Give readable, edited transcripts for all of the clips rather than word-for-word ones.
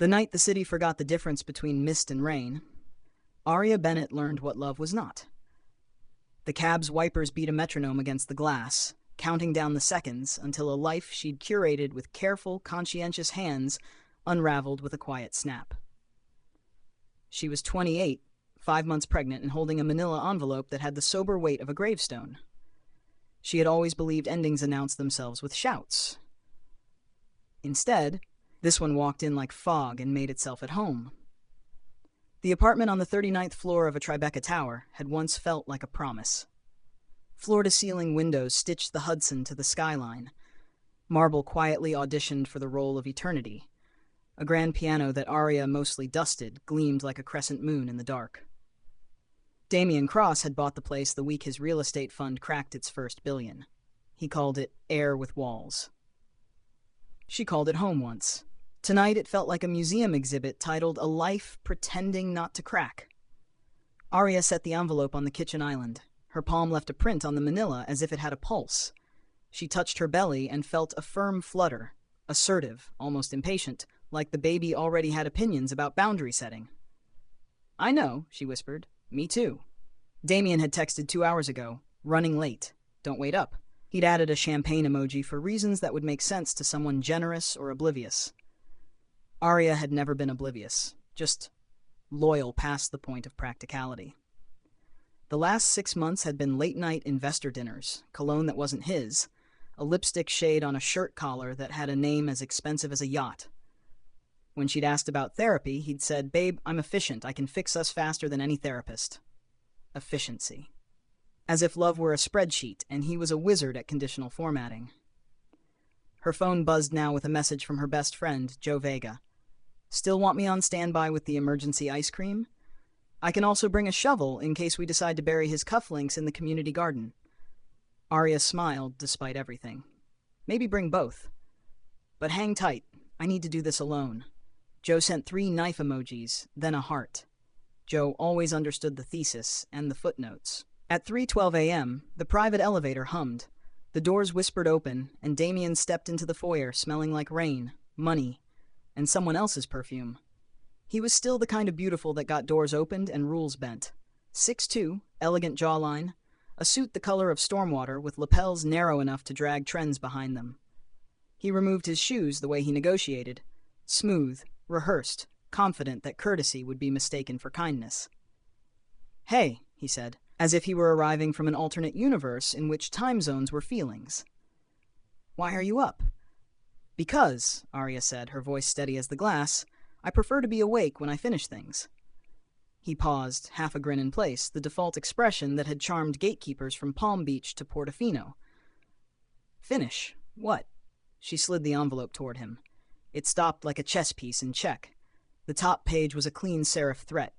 The night the city forgot the difference between mist and rain, Aria Bennett learned what love was not. The cab's wipers beat a metronome against the glass, counting down the seconds until a life she'd curated with careful, conscientious hands unraveled with a quiet snap. She was 28, 5 months pregnant, and holding a manila envelope that had the sober weight of a gravestone. She had always believed endings announced themselves with shouts. Instead, this one walked in like fog and made itself at home. The apartment on the 39th floor of a Tribeca tower had once felt like a promise. Floor-to-ceiling windows stitched the Hudson to the skyline. Marble quietly auditioned for the role of eternity. A grand piano that Aria mostly dusted gleamed like a crescent moon in the dark. Damian Cross had bought the place the week his real estate fund cracked its first billion. He called it Air with Walls. She called it home once. Tonight it felt like a museum exhibit titled A Life Pretending Not to Crack. Aria set the envelope on the kitchen island. Her palm left a print on the manila as if it had a pulse. She touched her belly and felt a firm flutter, assertive, almost impatient, like the baby already had opinions about boundary setting. "I know," she whispered. "Me too." Damien had texted 2 hours ago, "Running late. Don't wait up." He'd added a champagne emoji for reasons that would make sense to someone generous or oblivious. Aria had never been oblivious, just loyal past the point of practicality. The last 6 months had been late-night investor dinners, cologne that wasn't his, a lipstick shade on a shirt collar that had a name as expensive as a yacht. When she'd asked about therapy, he'd said, "Babe, I'm efficient. I can fix us faster than any therapist." Efficiency. As if love were a spreadsheet, and he was a wizard at conditional formatting. Her phone buzzed now with a message from her best friend, Joe Vega. "Still want me on standby with the emergency ice cream? I can also bring a shovel in case we decide to bury his cufflinks in the community garden." Aria smiled despite everything. "Maybe bring both. But hang tight. I need to do this alone." Joe sent 3 knife emojis, then a heart. Joe always understood the thesis and the footnotes. At 3:12 a.m., the private elevator hummed. The doors whispered open, and Damien stepped into the foyer smelling like rain, money, and someone else's perfume. He was still the kind of beautiful that got doors opened and rules bent. 6'2", elegant jawline, a suit the color of stormwater with lapels narrow enough to drag trends behind them. He removed his shoes the way he negotiated, smooth, rehearsed, confident that courtesy would be mistaken for kindness. "Hey," he said, as if he were arriving from an alternate universe in which time zones were feelings. "Why are you up?" "Because," Aria said, her voice steady as the glass, "I prefer to be awake when I finish things." He paused, half a grin in place, the default expression that had charmed gatekeepers from Palm Beach to Portofino. "Finish? What?" She slid the envelope toward him. It stopped like a chess piece in check. The top page was a clean serif threat.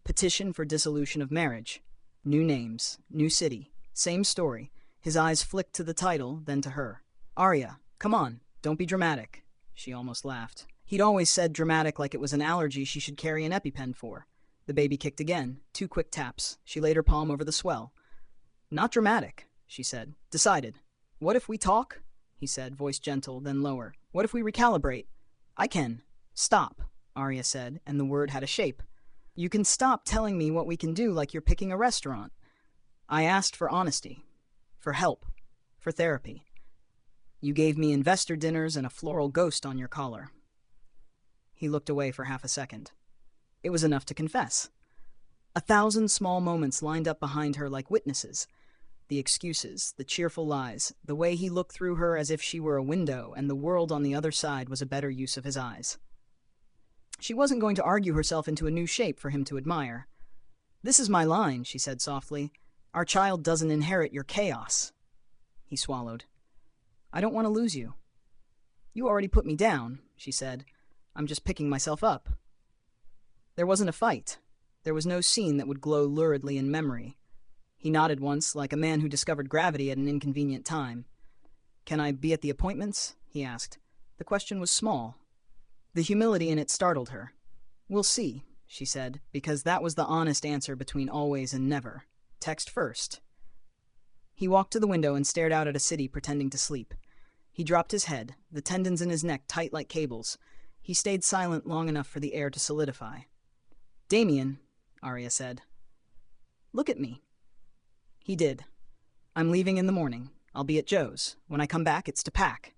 Petition for dissolution of marriage. New names, new city, same story. His eyes flicked to the title, then to her. "Aria, come on, don't be dramatic." She almost laughed. He'd always said dramatic like it was an allergy she should carry an EpiPen for. The baby kicked again, 2 quick taps. She laid her palm over the swell. "Not dramatic," she said. "Decided." "What if we talk?" he said, voice gentle, then lower. "What if we recalibrate?" "I can." "Stop," Aria said, and the word had a shape. "You can stop telling me what we can do like you're picking a restaurant. I asked for honesty, for help, for therapy. You gave me investor dinners and a floral ghost on your collar." He looked away for half a second. It was enough to confess. 1,000 small moments lined up behind her like witnesses. The excuses, the cheerful lies, the way he looked through her as if she were a window and the world on the other side was a better use of his eyes. She wasn't going to argue herself into a new shape for him to admire. "This is my line," she said softly. "Our child doesn't inherit your chaos." He swallowed. "I don't want to lose you." "You already put me down," she said. "I'm just picking myself up." There wasn't a fight. There was no scene that would glow luridly in memory. He nodded once, like a man who discovered gravity at an inconvenient time. "Can I be at the appointments?" he asked. The question was small. The humility in it startled her. "We'll see," she said, because that was the honest answer between always and never. Text first. He walked to the window and stared out at a city pretending to sleep. He dropped his head, the tendons in his neck tight like cables. He stayed silent long enough for the air to solidify. "Damien," Arya said. "Look at me." He did. "I'm leaving in the morning. I'll be at Joe's. When I come back, it's to pack.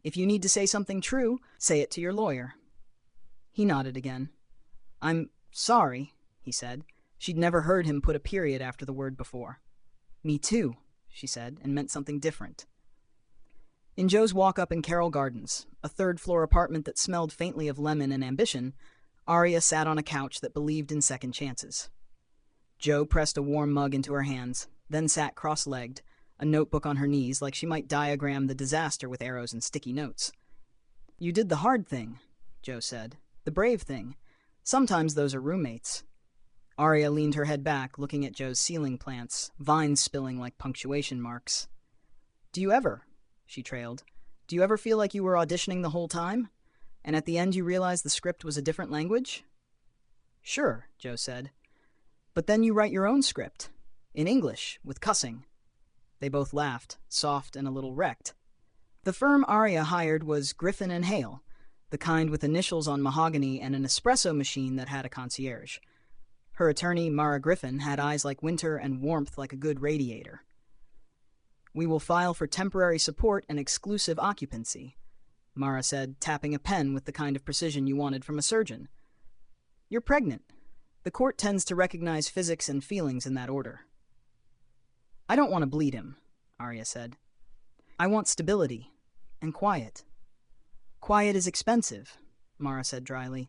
If you need to say something true, say it to your lawyer." He nodded again. "I'm sorry," he said. She'd never heard him put a period after the word before. "Me too," she said, and meant something different. In Joe's walk-up in Carroll Gardens, a third-floor apartment that smelled faintly of lemon and ambition, Arya sat on a couch that believed in second chances. Joe pressed a warm mug into her hands, then sat cross-legged, a notebook on her knees like she might diagram the disaster with arrows and sticky notes. "You did the hard thing," Joe said. "The brave thing. Sometimes those are roommates." Arya leaned her head back, looking at Joe's ceiling plants, vines spilling like punctuation marks. "Do you ever," she trailed, "do you ever feel like you were auditioning the whole time? And at the end you realized the script was a different language?" "Sure," Joe said. "But then you write your own script. In English, with cussing." They both laughed, soft and a little wrecked. The firm Arya hired was Griffin and Hale, the kind with initials on mahogany and an espresso machine that had a concierge. Her attorney, Mara Griffin, had eyes like winter and warmth like a good radiator. "We will file for temporary support and exclusive occupancy," Mara said, tapping a pen with the kind of precision you wanted from a surgeon. "You're pregnant. The court tends to recognize physics and feelings in that order." "I don't want to bleed him," Arya said. "I want stability. And quiet." "Quiet is expensive," Mara said dryly,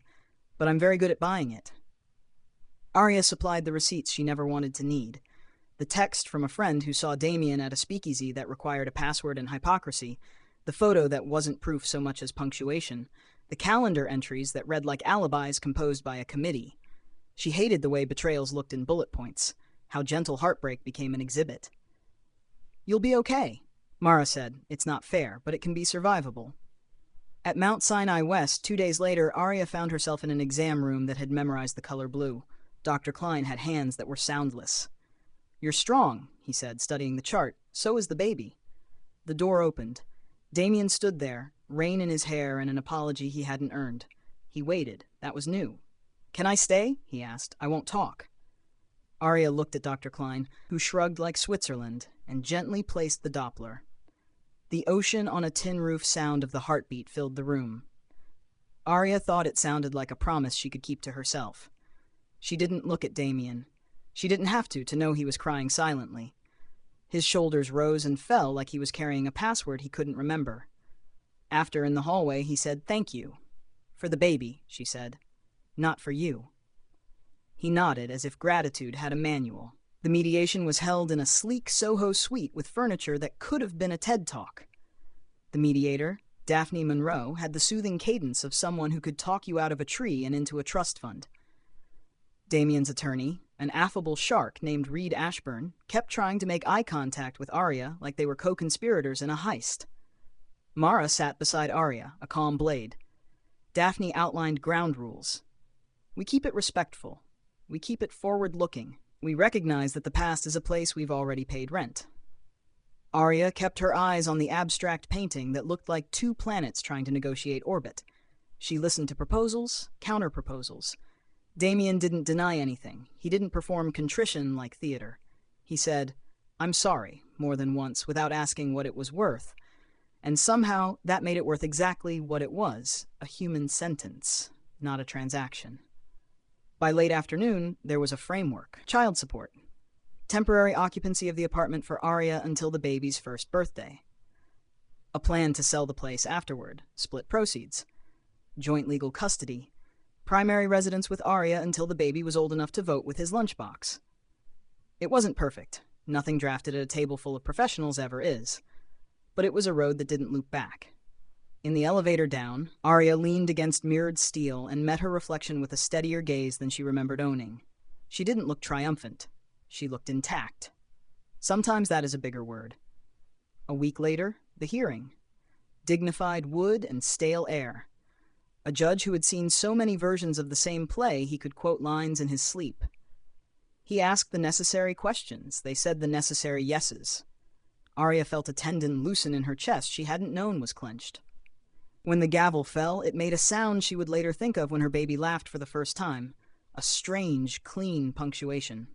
"but I'm very good at buying it." Arya supplied the receipts she never wanted to need. The text from a friend who saw Damien at a speakeasy that required a password and hypocrisy, the photo that wasn't proof so much as punctuation, the calendar entries that read like alibis composed by a committee. She hated the way betrayals looked in bullet points, how gentle heartbreak became an exhibit. "You'll be okay," Mara said. "It's not fair, but it can be survivable." At Mount Sinai West, 2 days later, Arya found herself in an exam room that had memorized the color blue. Dr. Klein had hands that were soundless. "You're strong," he said, studying the chart. "So is the baby." The door opened. Damien stood there, rain in his hair and an apology he hadn't earned. He waited. That was new. "Can I stay?" he asked. "I won't talk." Arya looked at Dr. Klein, who shrugged like Switzerland, and gently placed the Doppler. The ocean on a tin roof sound of the heartbeat filled the room. Arya thought it sounded like a promise she could keep to herself. She didn't look at Damien. She didn't have to know he was crying silently. His shoulders rose and fell like he was carrying a password he couldn't remember. After, in the hallway, he said, "Thank you." "For the baby," she said. "Not for you." He nodded as if gratitude had a manual. The mediation was held in a sleek Soho suite with furniture that could have been a TED Talk. The mediator, Daphne Monroe, had the soothing cadence of someone who could talk you out of a tree and into a trust fund. Damien's attorney, an affable shark named Reed Ashburn, kept trying to make eye contact with Arya like they were co-conspirators in a heist. Mara sat beside Arya, a calm blade. Daphne outlined ground rules. "We keep it respectful. We keep it forward-looking. We recognize that the past is a place we've already paid rent." Arya kept her eyes on the abstract painting that looked like 2 planets trying to negotiate orbit. She listened to proposals, counter-proposals. Damien didn't deny anything. He didn't perform contrition like theater. He said, "I'm sorry," more than once, without asking what it was worth. And somehow that made it worth exactly what it was, a human sentence, not a transaction. By late afternoon, there was a framework. Child support. Temporary occupancy of the apartment for Arya until the baby's first birthday. A plan to sell the place afterward. Split proceeds. Joint legal custody. Primary residence with Arya until the baby was old enough to vote with his lunchbox. It wasn't perfect. Nothing drafted at a table full of professionals ever is. But it was a road that didn't loop back. In the elevator down, Arya leaned against mirrored steel and met her reflection with a steadier gaze than she remembered owning. She didn't look triumphant. She looked intact. Sometimes that is a bigger word. A week later, the hearing. Dignified wood and stale air. A judge who had seen so many versions of the same play he could quote lines in his sleep. He asked the necessary questions. They said the necessary yeses. Arya felt a tendon loosen in her chest she hadn't known was clenched. When the gavel fell, it made a sound she would later think of when her baby laughed for the first time, a strange, clean punctuation.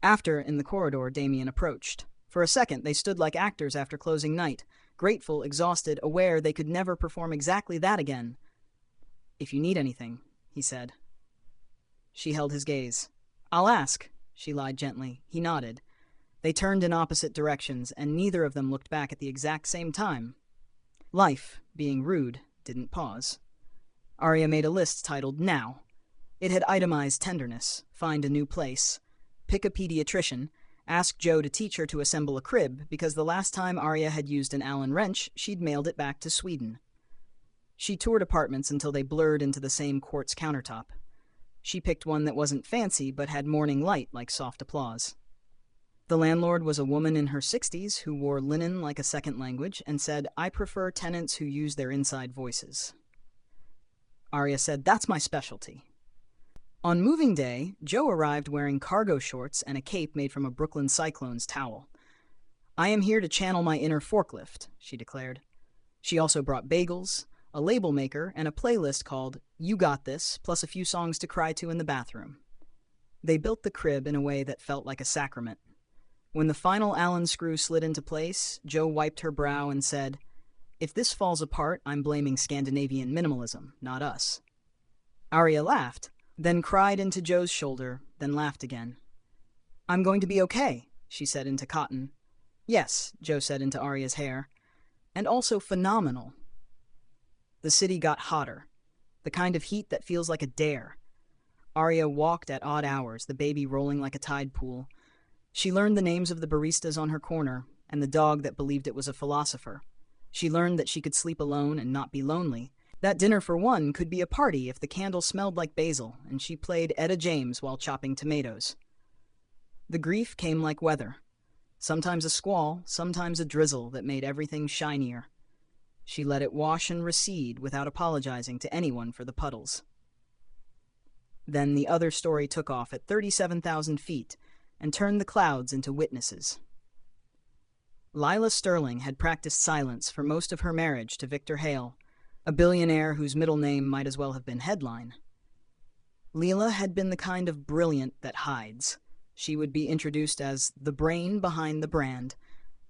After, in the corridor, Damien approached. For a second, they stood like actors after closing night, grateful, exhausted, aware they could never perform exactly that again. "If you need anything," he said. She held his gaze. "I'll ask," she lied gently. He nodded. They turned in opposite directions, and neither of them looked back at the exact same time. Life, being rude, didn't pause. Arya made a list titled Now. It had itemized tenderness, find a new place, pick a pediatrician, ask Joe to teach her to assemble a crib, because the last time Arya had used an Allen wrench, she'd mailed it back to Sweden. She toured apartments until they blurred into the same quartz countertop. She picked one that wasn't fancy but had morning light like soft applause. The landlord was a woman in her 60s who wore linen like a second language and said, "I prefer tenants who use their inside voices." Arya said, "That's my specialty." On moving day, Joe arrived wearing cargo shorts and a cape made from a Brooklyn Cyclones towel. "I am here to channel my inner forklift," she declared. She also brought bagels, a label maker, and a playlist called You Got This, plus a few songs to cry to in the bathroom. They built the crib in a way that felt like a sacrament. When the final Allen screw slid into place, Joe wiped her brow and said, "If this falls apart, I'm blaming Scandinavian minimalism, not us." Arya laughed, then cried into Joe's shoulder, then laughed again. "I'm going to be okay," she said into cotton. "Yes," Joe said into Arya's hair. "And also phenomenal." The city got hotter, the kind of heat that feels like a dare. Arya walked at odd hours, the baby rolling like a tide pool. She learned the names of the baristas on her corner, and the dog that believed it was a philosopher. She learned that she could sleep alone and not be lonely. That dinner for one could be a party if the candle smelled like basil, and she played Etta James while chopping tomatoes. The grief came like weather. Sometimes a squall, sometimes a drizzle that made everything shinier. She let it wash and recede without apologizing to anyone for the puddles. Then the other story took off at 37,000 feet and turned the clouds into witnesses. Lila Sterling had practiced silence for most of her marriage to Victor Hale, a billionaire whose middle name might as well have been Headline. Leela had been the kind of brilliant that hides. She would be introduced as the brain behind the brand,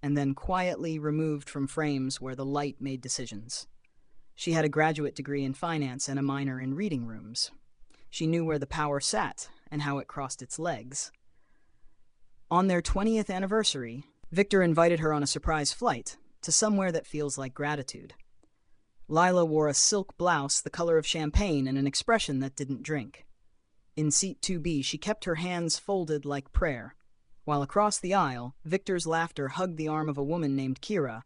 and then quietly removed from frames where the light made decisions. She had a graduate degree in finance and a minor in reading rooms. She knew where the power sat and how it crossed its legs. On their 20th anniversary, Victor invited her on a surprise flight to somewhere that feels like gratitude. Lila wore a silk blouse the color of champagne and an expression that didn't drink. In seat 2B, she kept her hands folded like prayer, while across the aisle, Victor's laughter hugged the arm of a woman named Kira,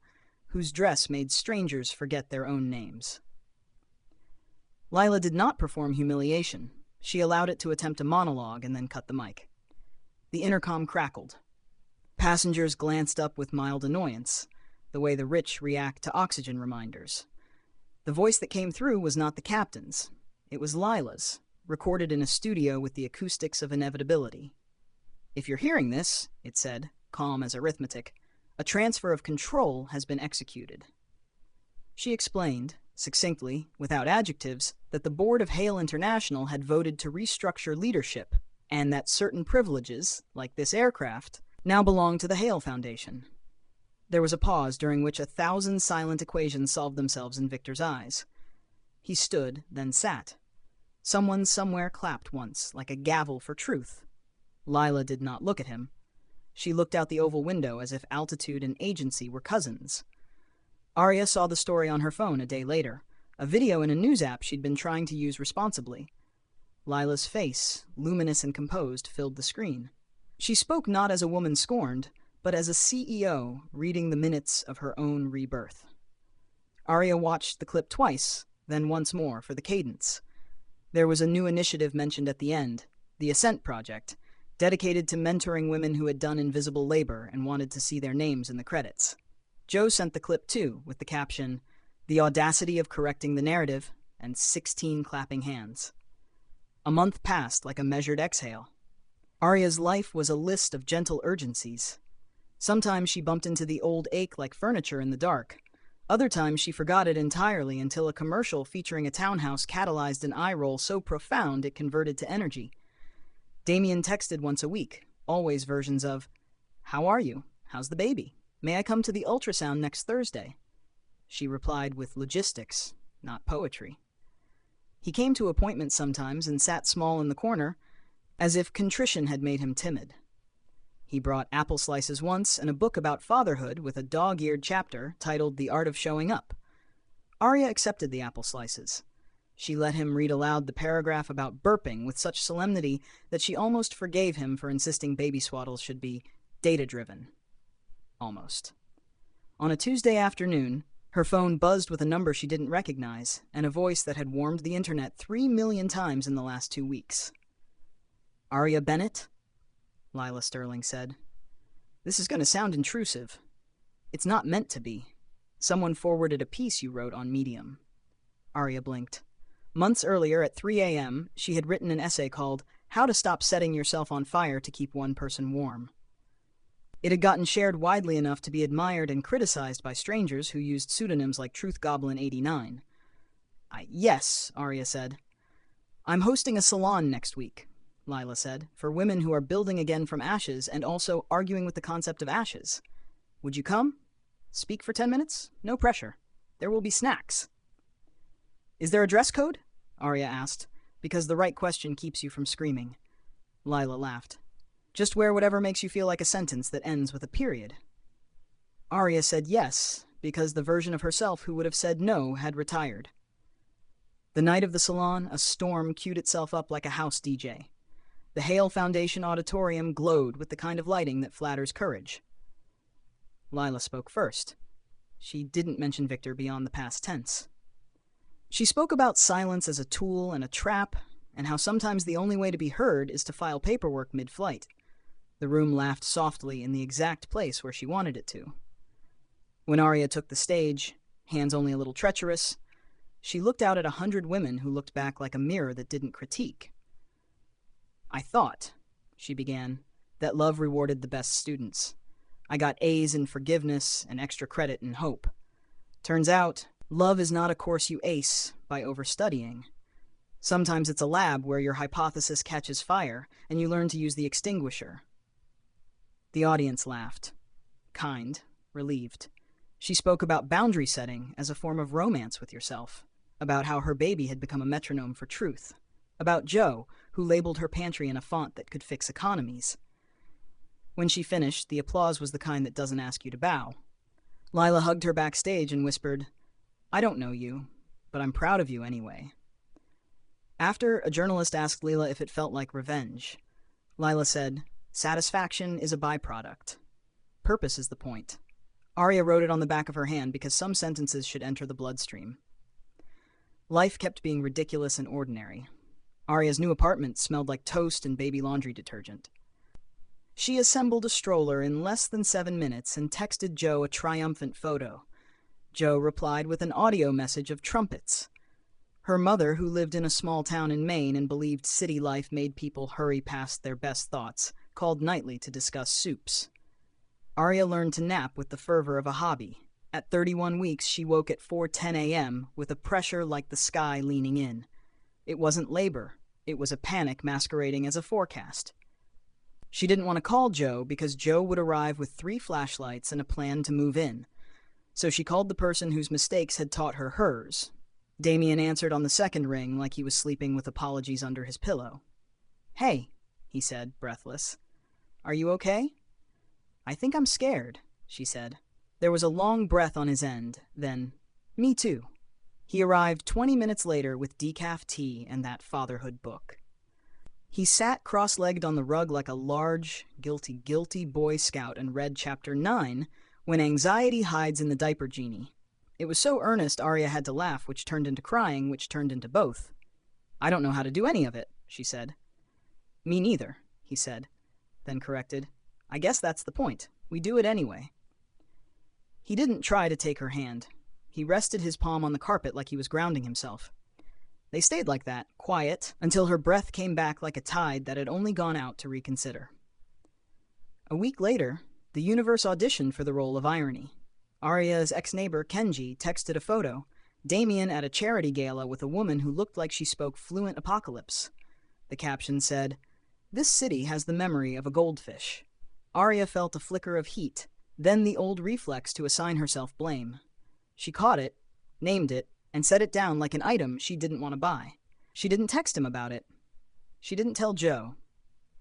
whose dress made strangers forget their own names. Lila did not perform humiliation. She allowed it to attempt a monologue and then cut the mic. The intercom crackled. Passengers glanced up with mild annoyance, the way the rich react to oxygen reminders. The voice that came through was not the captain's. It was Lila's, recorded in a studio with the acoustics of inevitability. "If you're hearing this," it said, calm as arithmetic, "a transfer of control has been executed." She explained, succinctly, without adjectives, that the board of Hale International had voted to restructure leadership, and that certain privileges, like this aircraft, now belong to the Hale Foundation. There was a pause during which 1,000 silent equations solved themselves in Victor's eyes. He stood, then sat. Someone somewhere clapped once, like a gavel for truth. Lila did not look at him. She looked out the oval window as if altitude and agency were cousins. Arya saw the story on her phone a day later, a video in a news app she'd been trying to use responsibly. Lila's face, luminous and composed, filled the screen. She spoke not as a woman scorned, but as a CEO reading the minutes of her own rebirth. Arya watched the clip twice, then once more for the cadence. There was a new initiative mentioned at the end, the Ascent Project, dedicated to mentoring women who had done invisible labor and wanted to see their names in the credits. Joe sent the clip too, with the caption, "The audacity of correcting the narrative," and 16 clapping hands. A month passed like a measured exhale. Arya's life was a list of gentle urgencies. Sometimes she bumped into the old ache like furniture in the dark. Other times she forgot it entirely until a commercial featuring a townhouse catalyzed an eye roll so profound it converted to energy. Damien texted once a week, always versions of, "How are you? How's the baby? May I come to the ultrasound next Thursday?" She replied with logistics, not poetry. He came to appointments sometimes and sat small in the corner, as if contrition had made him timid. He brought apple slices once and a book about fatherhood with a dog-eared chapter titled The Art of Showing Up. Arya accepted the apple slices. She let him read aloud the paragraph about burping with such solemnity that she almost forgave him for insisting baby swaddles should be data-driven. Almost. On a Tuesday afternoon, her phone buzzed with a number she didn't recognize and a voice that had warmed the internet 3 million times in the last 2 weeks. "Arya Bennett?" Lila Sterling said. "This is going to sound intrusive. It's not meant to be. Someone forwarded a piece you wrote on Medium." Arya blinked. Months earlier, at 3 a.m., she had written an essay called "How to Stop Setting Yourself on Fire to Keep One Person Warm." It had gotten shared widely enough to be admired and criticized by strangers who used pseudonyms like Truth Goblin 89. Yes, Arya said. "I'm hosting a salon next week," Lila said, "for women who are building again from ashes and also arguing with the concept of ashes. Would you come? Speak for 10 minutes? No pressure. There will be snacks." "Is there a dress code?" Arya asked, because the right question keeps you from screaming. Lila laughed. "Just wear whatever makes you feel like a sentence that ends with a period." Arya said yes, because the version of herself who would have said no had retired. The night of the salon, a storm queued itself up like a house DJ. The Hale Foundation auditorium glowed with the kind of lighting that flatters courage. Lila spoke first. She didn't mention Victor beyond the past tense. She spoke about silence as a tool and a trap, and how sometimes the only way to be heard is to file paperwork mid-flight. The room laughed softly in the exact place where she wanted it to. When Arya took the stage, hands only a little treacherous, she looked out at 100 women who looked back like a mirror that didn't critique. "I thought," she began, "that love rewarded the best students. I got A's in forgiveness and extra credit in hope. Turns out, love is not a course you ace by overstudying. Sometimes it's a lab where your hypothesis catches fire and you learn to use the extinguisher." The audience laughed. Kind, relieved. She spoke about boundary setting as a form of romance with yourself, about how her baby had become a metronome for truth, about Joe, who labeled her pantry in a font that could fix economies. When she finished, the applause was the kind that doesn't ask you to bow. Lila hugged her backstage and whispered, "I don't know you, but I'm proud of you anyway." After, a journalist asked Lila if it felt like revenge. Lila said, "Satisfaction is a byproduct. Purpose is the point." Arya wrote it on the back of her hand because some sentences should enter the bloodstream. Life kept being ridiculous and ordinary. Arya's new apartment smelled like toast and baby laundry detergent. She assembled a stroller in less than 7 minutes and texted Joe a triumphant photo. Joe replied with an audio message of trumpets. Her mother, who lived in a small town in Maine and believed city life made people hurry past their best thoughts, called nightly to discuss soups. Arya learned to nap with the fervor of a hobby. At 31 weeks, she woke at 4:10 a.m. with a pressure like the sky leaning in. It wasn't labor. It was a panic masquerading as a forecast. She didn't want to call Joe because Joe would arrive with 3 flashlights and a plan to move in. So she called the person whose mistakes had taught her hers. Damien answered on the second ring like he was sleeping with apologies under his pillow. "Hey," he said, breathless. "Are you okay?" "I think I'm scared," she said. There was a long breath on his end, then, "Me too." He arrived 20 minutes later with decaf tea and that fatherhood book. He sat cross-legged on the rug like a large, guilty Boy Scout and read Chapter 9, When Anxiety Hides in the Diaper Genie. It was so earnest Arya had to laugh, which turned into crying, which turned into both. "I don't know how to do any of it," she said. "Me neither," he said, then corrected, "I guess that's the point. We do it anyway." He didn't try to take her hand. He rested his palm on the carpet like he was grounding himself. They stayed like that, quiet, until her breath came back like a tide that had only gone out to reconsider. A week later, the universe auditioned for the role of irony. Arya's ex-neighbor, Kenji, texted a photo. Damien at a charity gala with a woman who looked like she spoke fluent apocalypse. The caption said, "This city has the memory of a goldfish." Arya felt a flicker of heat, then the old reflex to assign herself blame. She caught it, named it, and set it down like an item she didn't want to buy. She didn't text him about it. She didn't tell Joe.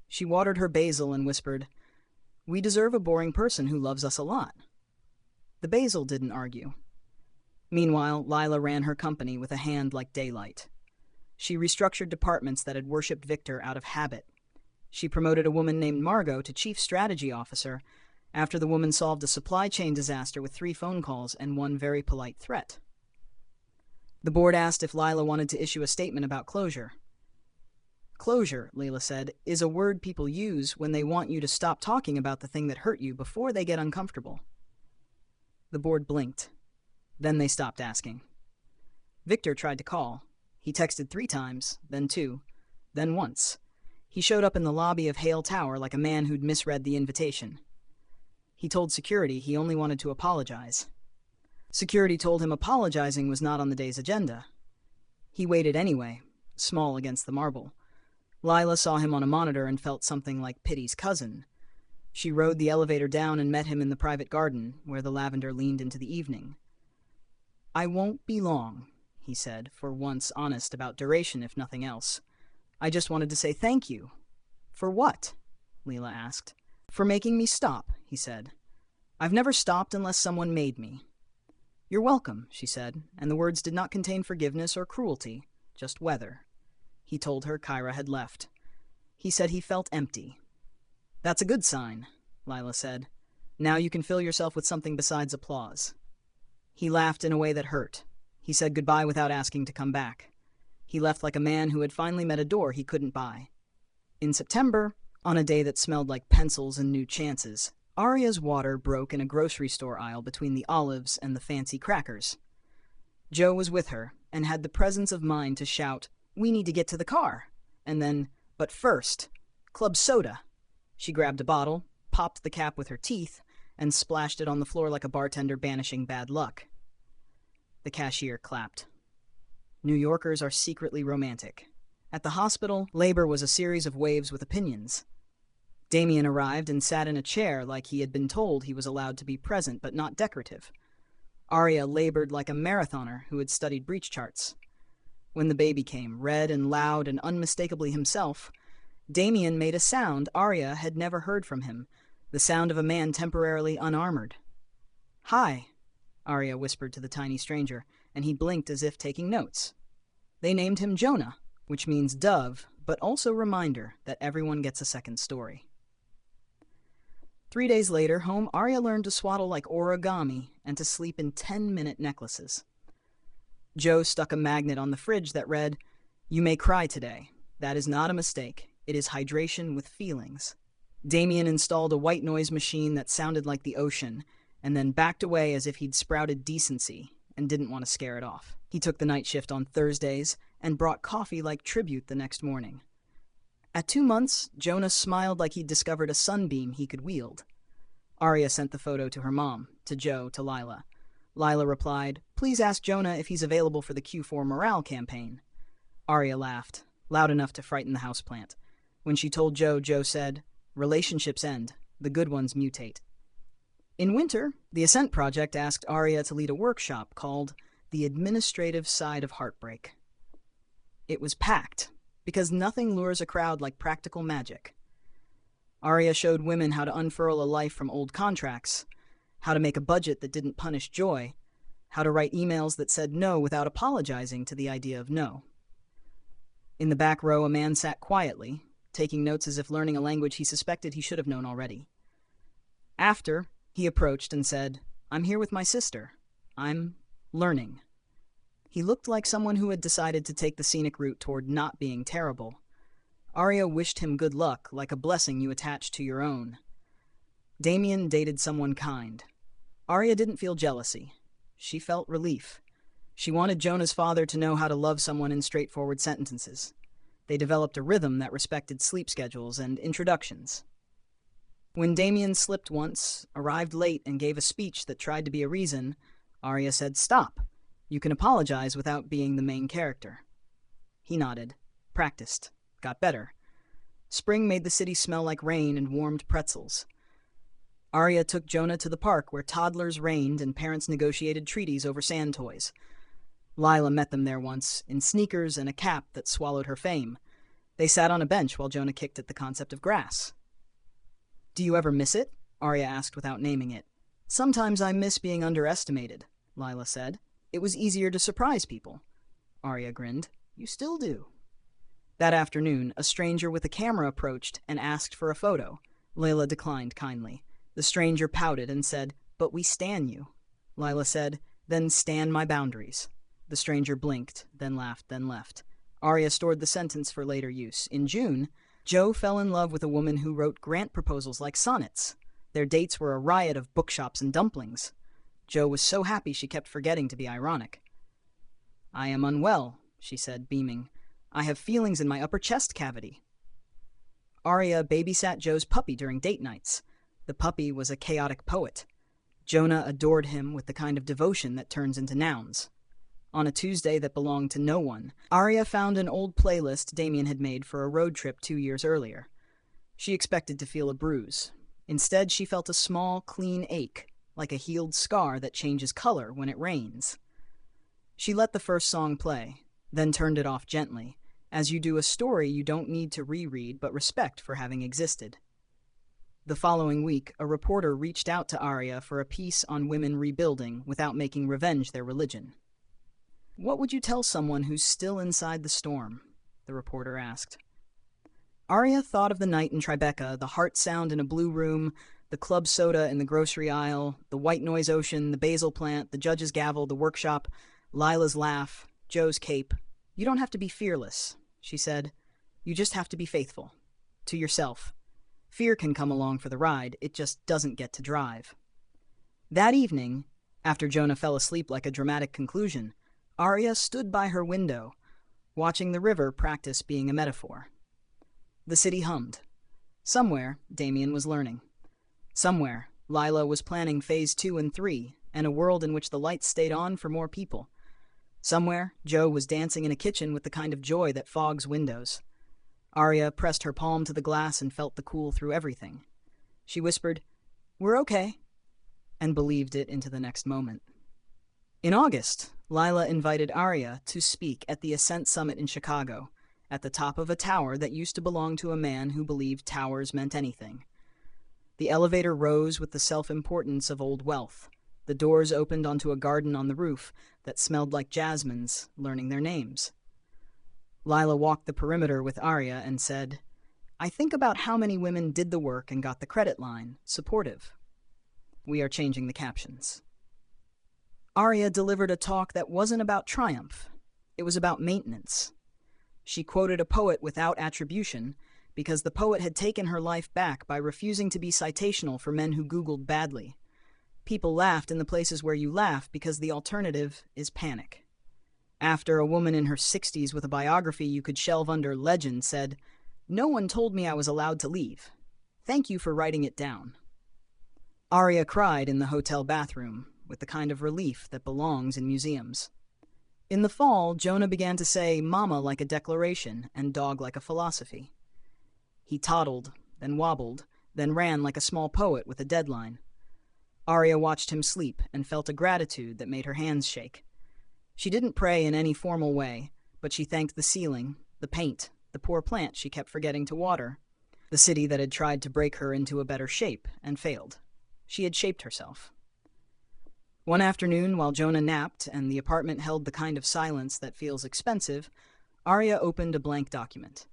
She watered her basil and whispered, "We deserve a boring person who loves us a lot." The basil didn't argue. Meanwhile, Lila ran her company with a hand like daylight. She restructured departments that had worshipped Victor out of habit. She promoted a woman named Margot to chief strategy officer after the woman solved a supply chain disaster with 3 phone calls and 1 very polite threat. The board asked if Lila wanted to issue a statement about closure. "Closure," Leila said, "is a word people use when they want you to stop talking about the thing that hurt you before they get uncomfortable." The board blinked. Then they stopped asking. Victor tried to call. He texted 3 times, then 2, then once. He showed up in the lobby of Hale Tower like a man who'd misread the invitation. He told security he only wanted to apologize. Security told him apologizing was not on the day's agenda. He waited anyway, small against the marble. Lila saw him on a monitor and felt something like pity's cousin. She rode the elevator down and met him in the private garden, where the lavender leaned into the evening. "I won't be long," he said, for once honest about duration if nothing else. "I just wanted to say thank you." "For what?" Leila asked. "For making me stop," he said. "I've never stopped unless someone made me." "You're welcome," she said, and the words did not contain forgiveness or cruelty, just weather. He told her Kyra had left. He said he felt empty. "That's a good sign," Lila said. "Now you can fill yourself with something besides applause." He laughed in a way that hurt. He said goodbye without asking to come back. He left like a man who had finally met a door he couldn't buy. In September, on a day that smelled like pencils and new chances, Arya's water broke in a grocery store aisle between the olives and the fancy crackers. Joe was with her and had the presence of mind to shout, "We need to get to the car," and then, "But first, club soda." She grabbed a bottle, popped the cap with her teeth, and splashed it on the floor like a bartender banishing bad luck. The cashier clapped. New Yorkers are secretly romantic. At the hospital, labor was a series of waves with opinions. Damien arrived and sat in a chair like he had been told he was allowed to be present but not decorative. Arya labored like a marathoner who had studied breach charts. When the baby came, red and loud and unmistakably himself, Damien made a sound Arya had never heard from him, the sound of a man temporarily unarmored. "Hi," Arya whispered to the tiny stranger, and he blinked as if taking notes. They named him Jonah, which means dove, but also reminder that everyone gets a second story. 3 days later, home, Arya learned to swaddle like origami and to sleep in 10-minute necklaces. Joe stuck a magnet on the fridge that read, "You may cry today. That is not a mistake. It is hydration with feelings." Damien installed a white noise machine that sounded like the ocean, and then backed away as if he'd sprouted decency and didn't want to scare it off. He took the night shift on Thursdays and brought coffee like tribute the next morning. At 2 months, Jonah smiled like he'd discovered a sunbeam he could wield. Arya sent the photo to her mom, to Joe, to Lila. Lila replied, "Please ask Jonah if he's available for the Q4 morale campaign." Arya laughed, loud enough to frighten the houseplant. When she told Joe, Joe said, "Relationships end. The good ones mutate." In winter, the Ascent Project asked Arya to lead a workshop called The Administrative Side of Heartbreak. It was packed, because nothing lures a crowd like practical magic. Arya showed women how to unfurl a life from old contracts, how to make a budget that didn't punish joy, how to write emails that said no without apologizing to the idea of no. In the back row, a man sat quietly, taking notes as if learning a language he suspected he should have known already. After, he approached and said, "I'm here with my sister. I'm learning." He looked like someone who had decided to take the scenic route toward not being terrible. Arya wished him good luck, like a blessing you attach to your own. Damien dated someone kind. Arya didn't feel jealousy. She felt relief. She wanted Jonah's father to know how to love someone in straightforward sentences. They developed a rhythm that respected sleep schedules and introductions. When Damien slipped once, arrived late, and gave a speech that tried to be a reason, Arya said, "Stop. You can apologize without being the main character." He nodded, practiced, got better. Spring made the city smell like rain and warmed pretzels. Arya took Jonah to the park where toddlers reigned and parents negotiated treaties over sand toys. Lila met them there once, in sneakers and a cap that swallowed her fame. They sat on a bench while Jonah kicked at the concept of grass. "Do you ever miss it?" Arya asked without naming it. "Sometimes I miss being underestimated," Lila said. "It was easier to surprise people." Arya grinned. "You still do." That afternoon, a stranger with a camera approached and asked for a photo. Lila declined kindly. The stranger pouted and said, "But we stan you." Lila said, "Then stan my boundaries." The stranger blinked, then laughed, then left. Arya stored the sentence for later use. In June, Joe fell in love with a woman who wrote grant proposals like sonnets. Their dates were a riot of bookshops and dumplings. Joe was so happy she kept forgetting to be ironic. "I am unwell," she said, beaming. "I have feelings in my upper chest cavity." Arya babysat Joe's puppy during date nights. The puppy was a chaotic poet. Jonah adored him with the kind of devotion that turns into nouns. On a Tuesday that belonged to no one, Arya found an old playlist Damien had made for a road trip 2 years earlier. She expected to feel a bruise. Instead, she felt a small, clean ache, like a healed scar that changes color when it rains. She let the first song play, then turned it off gently, as you do a story you don't need to reread but respect for having existed. The following week, a reporter reached out to Arya for a piece on women rebuilding without making revenge their religion. "What would you tell someone who's still inside the storm?" the reporter asked. Arya thought of the night in Tribeca, the heart sound in a blue room, the club soda in the grocery aisle, the white noise ocean, the basil plant, the judge's gavel, the workshop, Lila's laugh, Joe's cape. "You don't have to be fearless," she said. "You just have to be faithful. To yourself. Fear can come along for the ride, it just doesn't get to drive." That evening, after Jonah fell asleep like a dramatic conclusion, Arya stood by her window, watching the river practice being a metaphor. The city hummed. Somewhere, Damien was learning. Somewhere, Lila was planning Phase 2 and 3, and a world in which the lights stayed on for more people. Somewhere, Joe was dancing in a kitchen with the kind of joy that fogs windows. Arya pressed her palm to the glass and felt the cool through everything. She whispered, "We're okay," and believed it into the next moment. In August, Lila invited Arya to speak at the Ascent Summit in Chicago, at the top of a tower that used to belong to a man who believed towers meant anything. The elevator rose with the self-importance of old wealth. The doors opened onto a garden on the roof that smelled like jasmines, learning their names. Lila walked the perimeter with Arya and said, "I think about how many women did the work and got the credit line, supportive." We are changing the captions. Arya delivered a talk that wasn't about triumph. It was about maintenance. She quoted a poet without attribution because the poet had taken her life back by refusing to be citational for men who Googled badly. People laughed in the places where you laugh because the alternative is panic. After a woman in her 60s with a biography you could shelve under legend said, "No one told me I was allowed to leave. Thank you for writing it down." Arya cried in the hotel bathroom, with the kind of relief that belongs in museums. In the fall, Jonah began to say mama like a declaration and dog like a philosophy. He toddled, then wobbled, then ran like a small poet with a deadline. Arya watched him sleep and felt a gratitude that made her hands shake. She didn't pray in any formal way, but she thanked the ceiling, the paint, the poor plant she kept forgetting to water, the city that had tried to break her into a better shape and failed. She had shaped herself. One afternoon, while Jonah napped and the apartment held the kind of silence that feels expensive, Arya opened a blank document.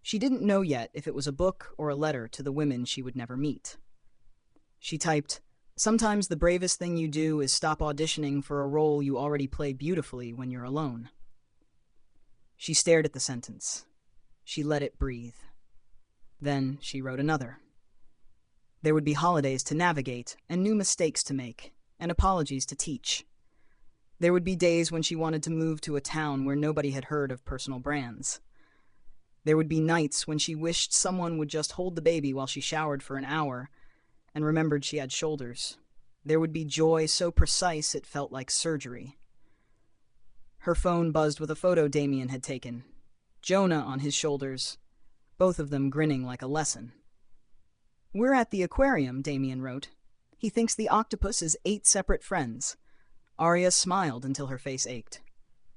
She didn't know yet if it was a book or a letter to the women she would never meet. She typed, "Sometimes the bravest thing you do is stop auditioning for a role you already play beautifully when you're alone." She stared at the sentence. She let it breathe. Then she wrote another. There would be holidays to navigate and new mistakes to make, and apologies to teach. There would be days when she wanted to move to a town where nobody had heard of personal brands. There would be nights when she wished someone would just hold the baby while she showered for an hour and remembered she had shoulders. There would be joy so precise it felt like surgery. Her phone buzzed with a photo Damien had taken. Jonah on his shoulders, both of them grinning like a lesson. "We're at the aquarium," Damien wrote. "He thinks the octopus is 8 separate friends." Arya smiled until her face ached.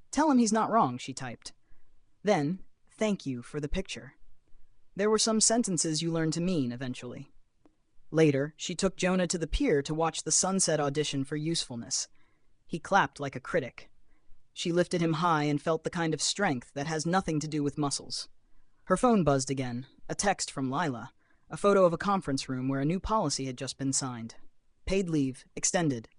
"Tell him he's not wrong," she typed. Then, "Thank you for the picture." There were some sentences you learned to mean eventually. Later, she took Jonah to the pier to watch the sunset audition for usefulness. He clapped like a critic. She lifted him high and felt the kind of strength that has nothing to do with muscles. Her phone buzzed again, a text from Lila, a photo of a conference room where a new policy had just been signed. Paid leave, extended.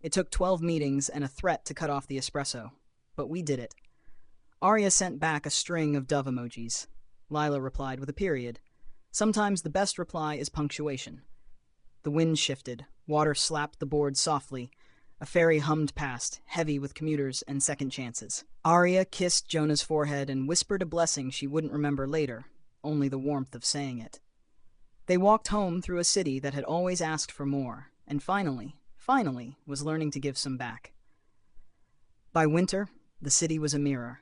It took 12 meetings and a threat to cut off the espresso. But we did it. Arya sent back a string of dove emojis. Lila replied with a period. Sometimes the best reply is punctuation. The wind shifted. Water slapped the board softly. A ferry hummed past, heavy with commuters and second chances. Arya kissed Jonah's forehead and whispered a blessing she wouldn't remember later, only the warmth of saying it. They walked home through a city that had always asked for more, and finally, was learning to give some back. By winter, the city was a mirror.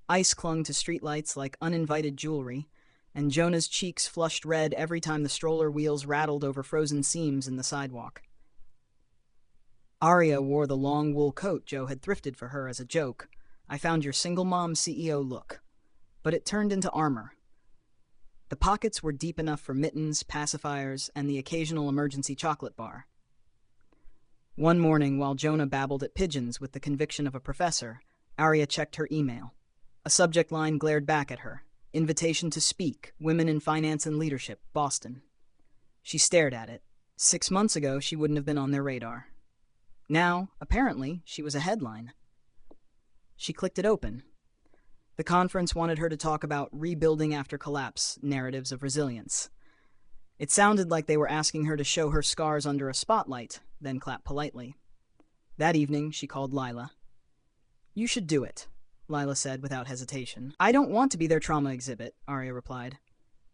Ice clung to streetlights like uninvited jewelry, and Jonah's cheeks flushed red every time the stroller wheels rattled over frozen seams in the sidewalk. Arya wore the long wool coat Joe had thrifted for her as a joke. "I found your single mom CEO look." But it turned into armor. The pockets were deep enough for mittens, pacifiers, and the occasional emergency chocolate bar. One morning, while Jonah babbled at pigeons with the conviction of a professor, Arya checked her email. A subject line glared back at her. Invitation to speak, Women in Finance and Leadership, Boston. She stared at it. 6 months ago, she wouldn't have been on their radar. Now, apparently, she was a headline. She clicked it open. The conference wanted her to talk about rebuilding after collapse, narratives of resilience. It sounded like they were asking her to show her scars under a spotlight, then clap politely. That evening, she called Lila. "You should do it," Lila said without hesitation. "I don't want to be their trauma exhibit," Arya replied.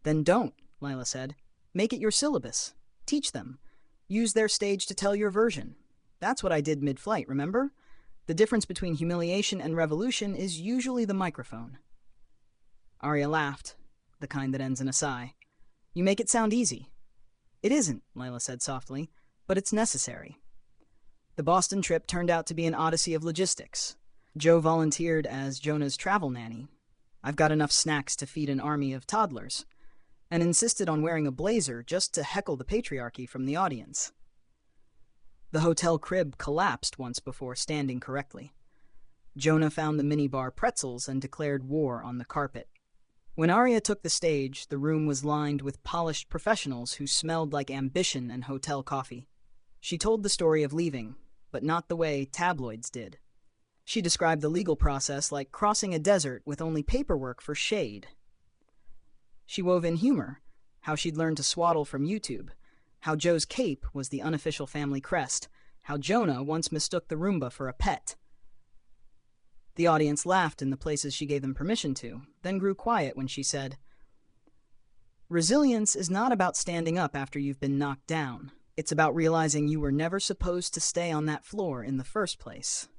"Then don't," Lila said. "Make it your syllabus. Teach them. Use their stage to tell your version. That's what I did mid-flight, remember? The difference between humiliation and revolution is usually the microphone." Arya laughed, the kind that ends in a sigh. "You make it sound easy." "It isn't," Lila said softly, "but it's necessary." The Boston trip turned out to be an odyssey of logistics. Joe volunteered as Jonah's travel nanny. "I've got enough snacks to feed an army of toddlers," and insisted on wearing a blazer just to heckle the patriarchy from the audience. The hotel crib collapsed once before standing correctly. Jonah found the minibar pretzels and declared war on the carpet. When Arya took the stage, the room was lined with polished professionals who smelled like ambition and hotel coffee. She told the story of leaving, but not the way tabloids did. She described the legal process like crossing a desert with only paperwork for shade. She wove in humor, how she'd learned to swaddle from YouTube, how Joe's cape was the unofficial family crest, how Jonah once mistook the Roomba for a pet. The audience laughed in the places she gave them permission to, then grew quiet when she said, "Resilience is not about standing up after you've been knocked down. It's about realizing you were never supposed to stay on that floor in the first place."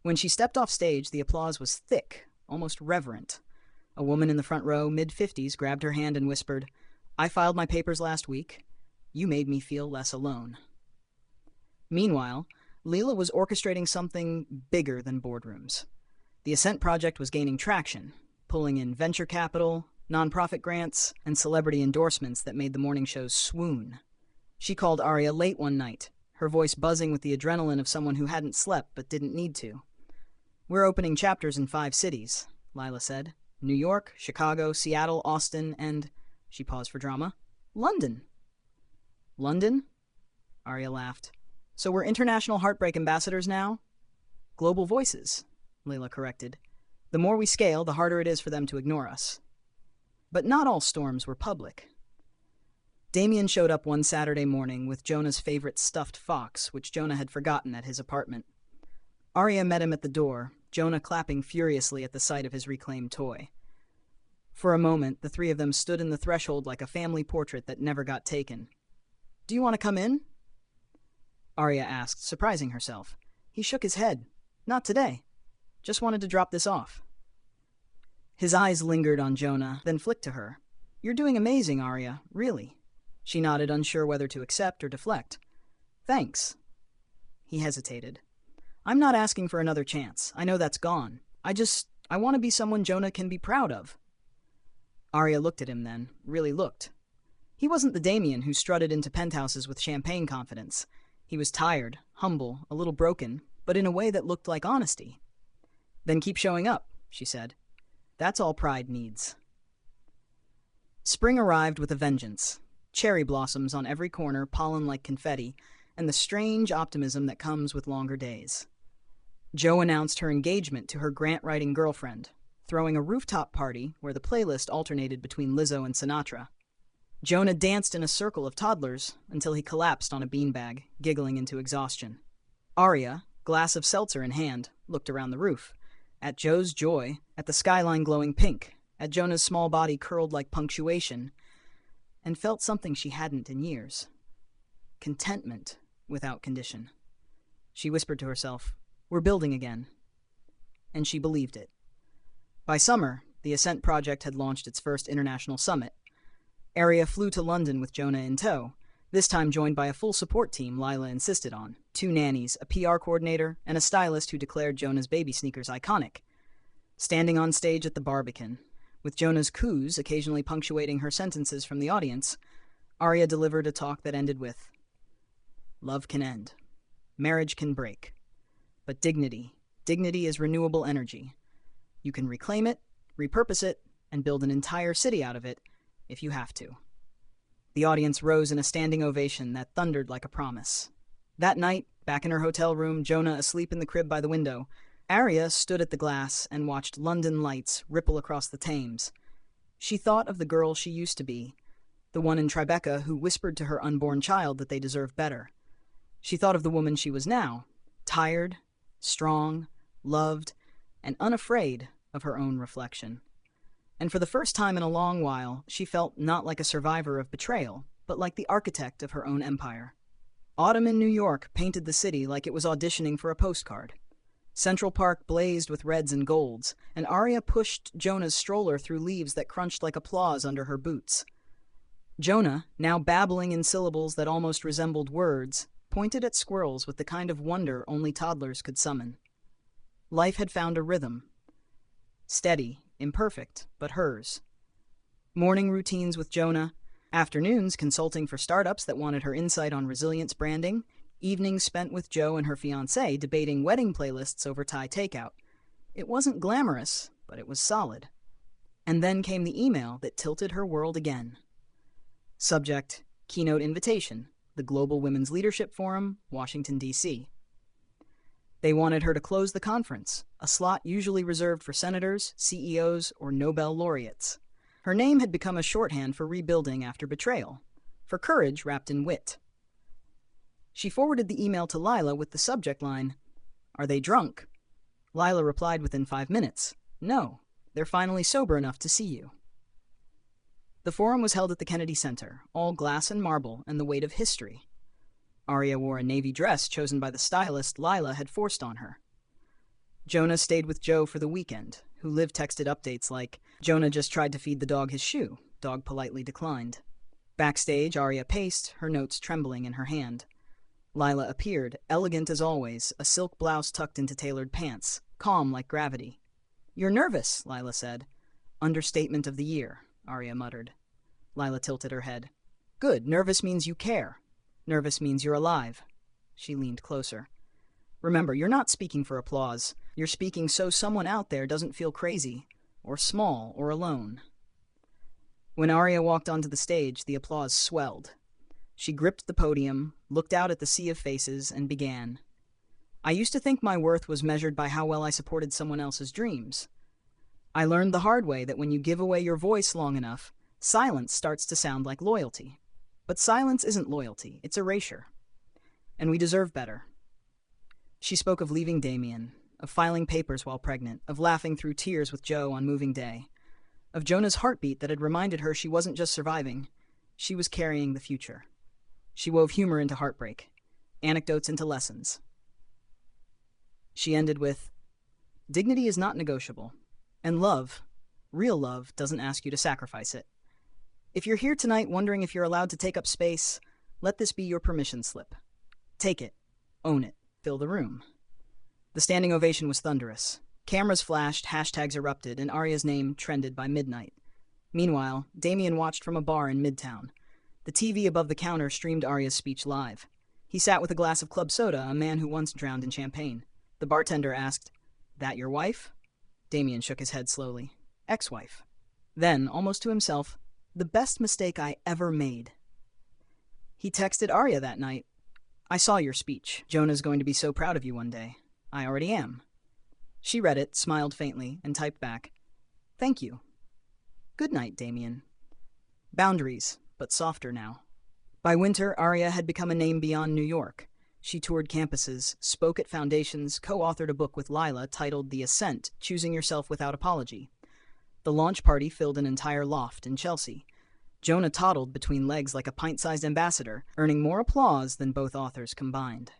When she stepped off stage, the applause was thick, almost reverent. A woman in the front row, mid-50s, grabbed her hand and whispered, "I filed my papers last week. You made me feel less alone." Meanwhile, Leela was orchestrating something bigger than boardrooms. The Ascent Project was gaining traction, pulling in venture capital, nonprofit grants, and celebrity endorsements that made the morning shows swoon. She called Arya late one night, her voice buzzing with the adrenaline of someone who hadn't slept but didn't need to. "We're opening chapters in 5 cities, Lila said. "New York, Chicago, Seattle, Austin, and," she paused for drama, "London." "London?" Arya laughed. "So we're international heartbreak ambassadors now?" "Global voices," Leila corrected. "The more we scale, the harder it is for them to ignore us." But not all storms were public. Damien showed up one Saturday morning with Jonah's favorite stuffed fox, which Jonah had forgotten at his apartment. Arya met him at the door, Jonah clapping furiously at the sight of his reclaimed toy. For a moment, the three of them stood in the threshold like a family portrait that never got taken. "Do you want to come in?" Arya asked, surprising herself. He shook his head. "Not today. Just wanted to drop this off." His eyes lingered on Jonah, then flicked to her. "You're doing amazing, Arya, really." She nodded, unsure whether to accept or deflect. "Thanks." He hesitated. "I'm not asking for another chance. I know that's gone. I want to be someone Jonah can be proud of." Arya looked at him then, really looked. He wasn't the Damien who strutted into penthouses with champagne confidence. He was tired, humble, a little broken, but in a way that looked like honesty. "Then keep showing up," she said. "That's all pride needs." Spring arrived with a vengeance. Cherry blossoms on every corner, pollen like confetti, and the strange optimism that comes with longer days. Jo announced her engagement to her grant-writing girlfriend, throwing a rooftop party where the playlist alternated between Lizzo and Sinatra. Jonah danced in a circle of toddlers until he collapsed on a beanbag, giggling into exhaustion. Arya, glass of seltzer in hand, looked around the roof, at Joe's joy, at the skyline glowing pink, at Jonah's small body curled like punctuation, and felt something she hadn't in years. Contentment without condition. She whispered to herself, "We're building again." And she believed it. By summer, the Ascent Project had launched its first international summit. Arya flew to London with Jonah in tow, this time joined by a full support team Lila insisted on, 2 nannies, a PR coordinator, and a stylist who declared Jonah's baby sneakers iconic. Standing on stage at the Barbican, with Jonah's coos occasionally punctuating her sentences from the audience, Arya delivered a talk that ended with, "Love can end. Marriage can break. But dignity is renewable energy. You can reclaim it, repurpose it, and build an entire city out of it if you have to." The audience rose in a standing ovation that thundered like a promise. That night, back in her hotel room, Jonah asleep in the crib by the window, Arya stood at the glass and watched London lights ripple across the Thames. She thought of the girl she used to be, the one in Tribeca who whispered to her unborn child that they deserved better. She thought of the woman she was now, tired, strong, loved, and unafraid of her own reflection. And for the first time in a long while, she felt not like a survivor of betrayal, but like the architect of her own empire. Autumn in New York painted the city like it was auditioning for a postcard. Central Park blazed with reds and golds, and Arya pushed Jonah's stroller through leaves that crunched like applause under her boots. Jonah, now babbling in syllables that almost resembled words, pointed at squirrels with the kind of wonder only toddlers could summon. Life had found a rhythm. Steady, imperfect, but hers. Morning routines with Jonah, afternoons consulting for startups that wanted her insight on resilience branding, evenings spent with Jo and her fiancé debating wedding playlists over Thai takeout. It wasn't glamorous, but it was solid. And then came the email that tilted her world again. Subject, keynote invitation, the Global Women's Leadership Forum, Washington, D.C. They wanted her to close the conference, a slot usually reserved for senators, CEOs, or Nobel laureates. Her name had become a shorthand for rebuilding after betrayal, for courage wrapped in wit. She forwarded the email to Lila with the subject line, "Are they drunk?" Lila replied within 5 minutes, "No, they're finally sober enough to see you." The forum was held at the Kennedy Center, all glass and marble and the weight of history. Arya wore a navy dress chosen by the stylist Lila had forced on her. Jonah stayed with Jo for the weekend, who Liv texted updates like, "Jonah just tried to feed the dog his shoe. Dog politely declined." Backstage, Arya paced, her notes trembling in her hand. Lila appeared, elegant as always, a silk blouse tucked into tailored pants, calm like gravity. "You're nervous," Lila said. "Understatement of the year," Arya muttered. Lila tilted her head. "Good, nervous means you care. Nervous means you're alive." She leaned closer. "Remember, you're not speaking for applause. You're speaking so someone out there doesn't feel crazy, or small, or alone." When Arya walked onto the stage, the applause swelled. She gripped the podium, looked out at the sea of faces, and began. "I used to think my worth was measured by how well I supported someone else's dreams. I learned the hard way that when you give away your voice long enough, silence starts to sound like loyalty. But silence isn't loyalty, it's erasure. And we deserve better." She spoke of leaving Damien, of filing papers while pregnant, of laughing through tears with Jo on moving day. of Jonah's heartbeat that had reminded her she wasn't just surviving, she was carrying the future. She wove humor into heartbreak, anecdotes into lessons. She ended with, "Dignity is not negotiable, and love, real love, doesn't ask you to sacrifice it. If you're here tonight wondering if you're allowed to take up space, let this be your permission slip. Take it, own it, fill the room." The standing ovation was thunderous. Cameras flashed, hashtags erupted, and Arya's name trended by midnight. Meanwhile, Damien watched from a bar in Midtown. The TV above the counter streamed Arya's speech live. He sat with a glass of club soda, a man who once drowned in champagne. The bartender asked, "That your wife?" Damien shook his head slowly. "Ex-wife." Then, almost to himself, "The best mistake I ever made." He texted Arya that night, "I saw your speech. Jonah's going to be so proud of you one day. I already am." She read it, smiled faintly, and typed back, "Thank you. Good night, Damien." Boundaries, but softer now. By winter, Arya had become a name beyond New York. She toured campuses, spoke at foundations, co-authored a book with Lila titled The Ascent, Choosing Yourself Without Apology. The launch party filled an entire loft in Chelsea. Jonah toddled between legs like a pint-sized ambassador, earning more applause than both authors combined.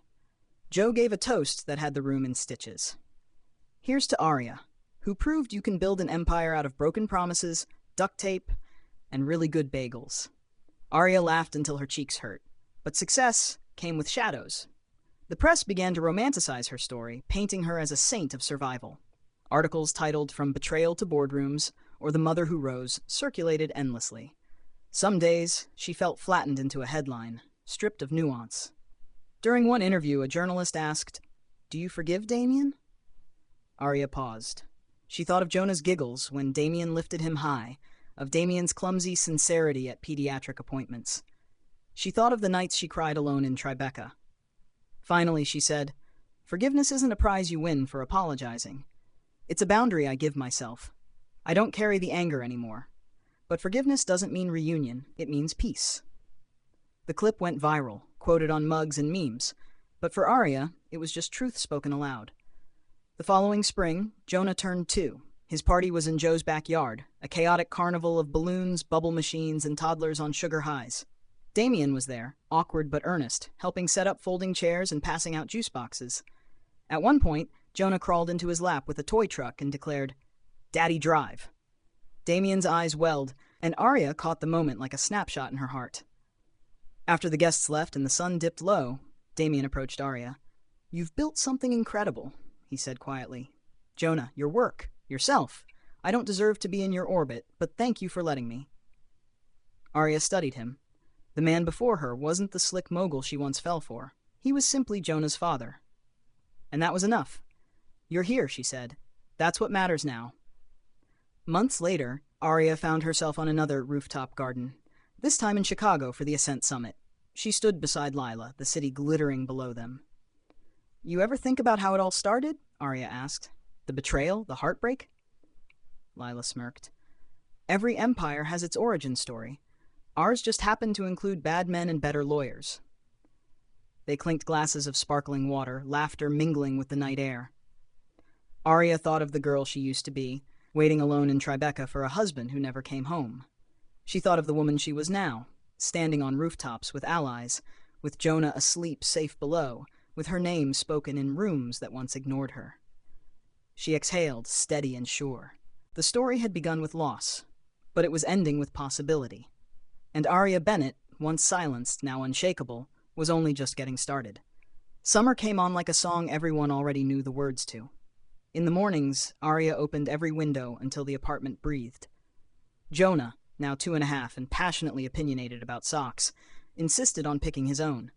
Joe gave a toast that had the room in stitches. "Here's to Arya, who proved you can build an empire out of broken promises, duct tape, and really good bagels." Arya laughed until her cheeks hurt, but success came with shadows. The press began to romanticize her story, painting her as a saint of survival. Articles titled From Betrayal to Boardrooms or The Mother Who Rose circulated endlessly. Some days, she felt flattened into a headline, stripped of nuance. During one interview, a journalist asked, "Do you forgive Damien?" Arya paused. She thought of Jonah's giggles when Damien lifted him high, of Damien's clumsy sincerity at pediatric appointments. She thought of the nights she cried alone in Tribeca. Finally, she said, "Forgiveness isn't a prize you win for apologizing. It's a boundary I give myself. I don't carry the anger anymore. But forgiveness doesn't mean reunion, it means peace." The clip went viral, quoted on mugs and memes, but for Arya, it was just truth spoken aloud. The following spring, Jonah turned 2. His party was in Joe's backyard, a chaotic carnival of balloons, bubble machines, and toddlers on sugar highs. Damien was there, awkward but earnest, helping set up folding chairs and passing out juice boxes. At one point, Jonah crawled into his lap with a toy truck and declared, "Daddy drive." Damien's eyes welled, and Arya caught the moment like a snapshot in her heart. After the guests left and the sun dipped low, Damien approached Arya. "You've built something incredible," he said quietly. "Jonah, your work, yourself. I don't deserve to be in your orbit, but thank you for letting me." Arya studied him. The man before her wasn't the slick mogul she once fell for. He was simply Jonah's father. And that was enough. "You're here," she said. "That's what matters now." Months later, Arya found herself on another rooftop garden, this time in Chicago for the Ascent Summit. She stood beside Lila, the city glittering below them. "You ever think about how it all started?" Arya asked. "The betrayal, the heartbreak?" Lila smirked. "Every empire has its origin story. Ours just happened to include bad men and better lawyers." They clinked glasses of sparkling water, laughter mingling with the night air. Arya thought of the girl she used to be, waiting alone in Tribeca for a husband who never came home. She thought of the woman she was now, standing on rooftops with allies, with Jonah asleep safe below, with her name spoken in rooms that once ignored her. She exhaled, steady and sure. The story had begun with loss, but it was ending with possibility. And Arya Bennett, once silenced, now unshakable, was only just getting started. Summer came on like a song everyone already knew the words to. In the mornings, Arya opened every window until the apartment breathed. Jonah, now 2.5 and passionately opinionated about socks, insisted on picking his own.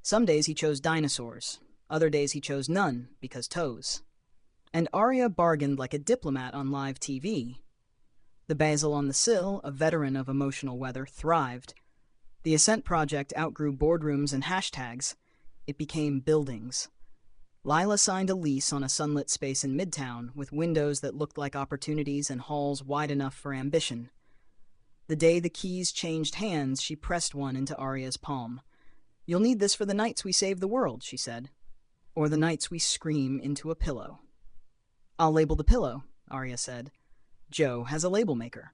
Some days he chose dinosaurs, other days he chose none because toes. And Arya bargained like a diplomat on live TV. The basil on the sill, a veteran of emotional weather, thrived. The Ascent Project outgrew boardrooms and hashtags. It became buildings. Lila signed a lease on a sunlit space in Midtown with windows that looked like opportunities and halls wide enough for ambition. The day the keys changed hands, she pressed one into Arya's palm. "You'll need this for the nights we save the world," she said. "Or the nights we scream into a pillow." "I'll label the pillow," Arya said. Joe has a label maker.